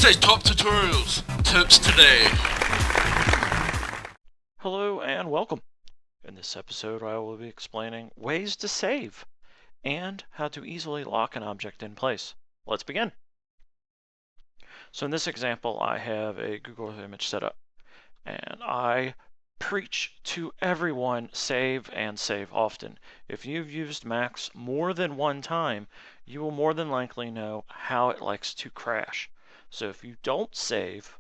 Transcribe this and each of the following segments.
Wednesday's top tutorials. Tips today. Hello and welcome. In this episode I will be explaining ways to save and how to easily lock an object in place. Let's begin. So in this example I have a Google image set up and I preach to everyone save and save often. If you've used Max more than one time, you will more than likely know how it likes to crash. So if you don't save,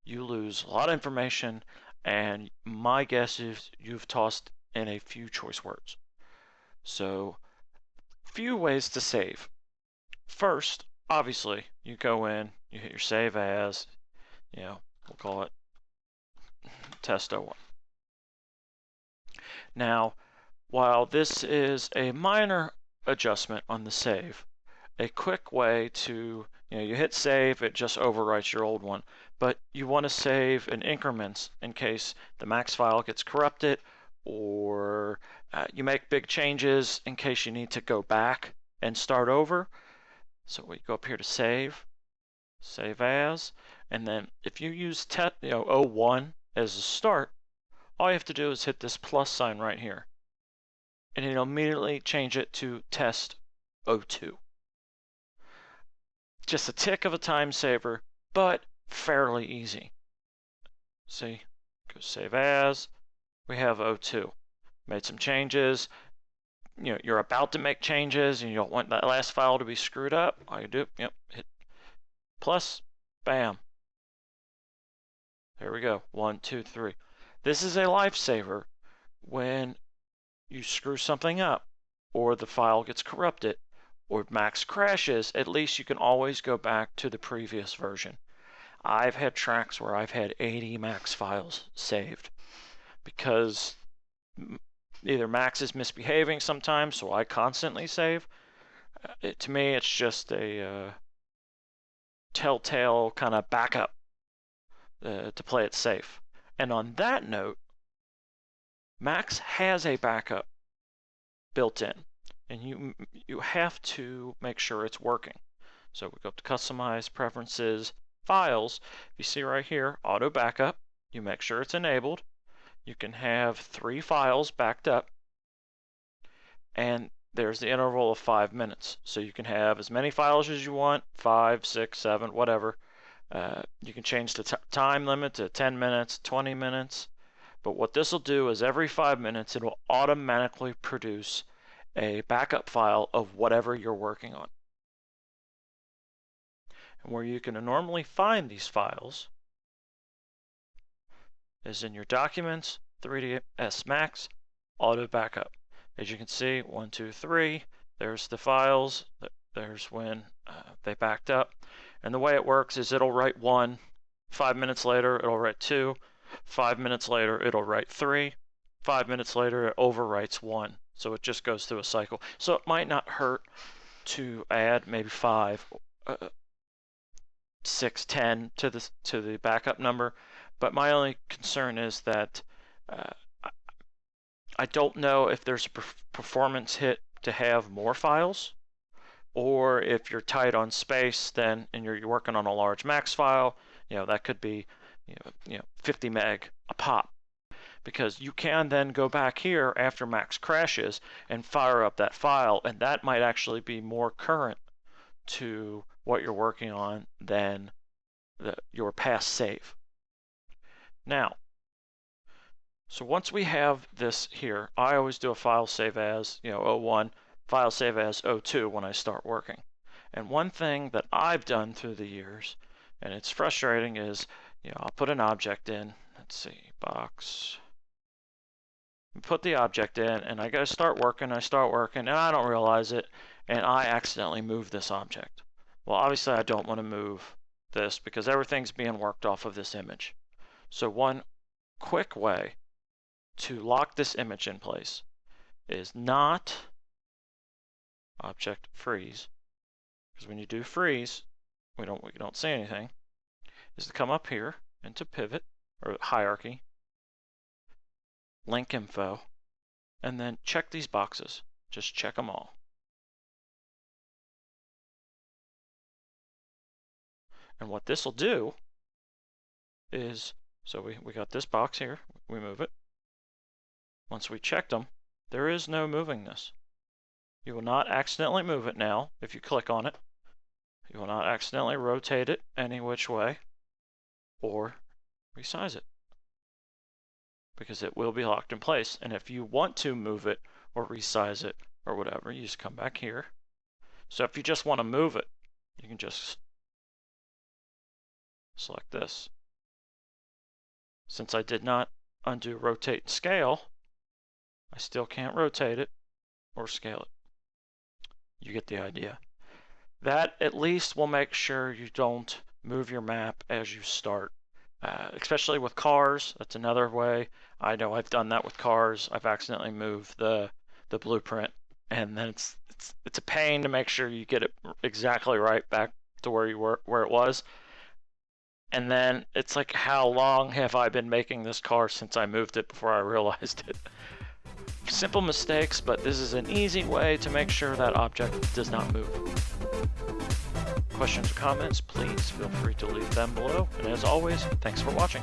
you lose a lot of information, and my guess is you've tossed in a few choice words. So, few ways to save. First, obviously, you go in, you hit your save as, we'll call it test 01. Now, while this is a minor adjustment on the save, a quick way to, you hit save, it just overwrites your old one, but you want to save in increments in case the Max file gets corrupted, or you make big changes in case you need to go back and start over. So we go up here to save as, and then if you use 01 as a start, all you have to do is hit this plus sign right here, and it'll immediately change it to test 02. Just a tick of a time saver, but fairly easy. See, go save as, we have 02. Made some changes. You're about to make changes and you don't want that last file to be screwed up. All you do, hit plus, bam. There we go, 1, 2, 3. This is a lifesaver when you screw something up, or the file gets corrupted, or Max crashes. At least you can always go back to the previous version. I've had tracks where I've had 80 Max files saved because either Max is misbehaving sometimes, so I constantly save. To me, it's just a telltale kind of backup to play it safe. And on that note, Max has a backup built in, and you have to make sure it's working. So we go up to Customize, Preferences, Files. You see right here, Auto Backup. You make sure it's enabled. You can have 3 files backed up, and there's the interval of 5 minutes. So you can have as many files as you want, 5, 6, 7, whatever. You can change the time limit to 10 minutes, 20 minutes. But what this will do is every 5 minutes, it will automatically produce a backup file of whatever you're working on. And where you can normally find these files is in your Documents, 3ds Max, Auto Backup. As you can see, 1, 2, 3, there's the files, there's when they backed up. And the way it works is it'll write 1, 5 minutes later it'll write 2, 5 minutes later it'll write 3, 5 minutes later it overwrites 1. So it just goes through a cycle. So it might not hurt to add maybe 5, 6, 10 to the backup number, but my only concern is that I don't know if there's a performance hit to have more files, or if you're tight on space, then and you're working on a large Max file, that could be 50 meg a pop, because you can then go back here after Max crashes and fire up that file, and that might actually be more current to what you're working on than your past save. Now, so once we have this here, I always do a file save as 01, file save as 02 when I start working. And one thing that I've done through the years, and it's frustrating, is I'll put an object in. Let's see, box. Put the object in, and I go start working, and I don't realize it, and I accidentally move this object. Well, obviously I don't want to move this because everything's being worked off of this image. So one quick way to lock this image in place is not object freeze, because when you do freeze, we don't see anything, is to come up here into pivot or hierarchy, link info, and then check these boxes. Just check them all. And what this will do is, so we got this box here, we move it. Once we checked them, there is no moving this. You will not accidentally move it now if you click on it. You will not accidentally rotate it any which way or resize it, because it will be locked in place. And if you want to move it or resize it or whatever, you just come back here. So if you just want to move it, you can just select this. Since I did not undo rotate and scale, I still can't rotate it or scale it. You get the idea. That at least will make sure you don't move your map as you start, especially with cars. That's another way. I know I've done that with cars. I've accidentally moved the blueprint, and then it's a pain to make sure you get it exactly right back to where it was. And then it's like, how long have I been making this car since I moved it before I realized it? Simple mistakes, but this is an easy way to make sure that object does not move. Questions or comments, please feel free to leave them below. And as always, thanks for watching.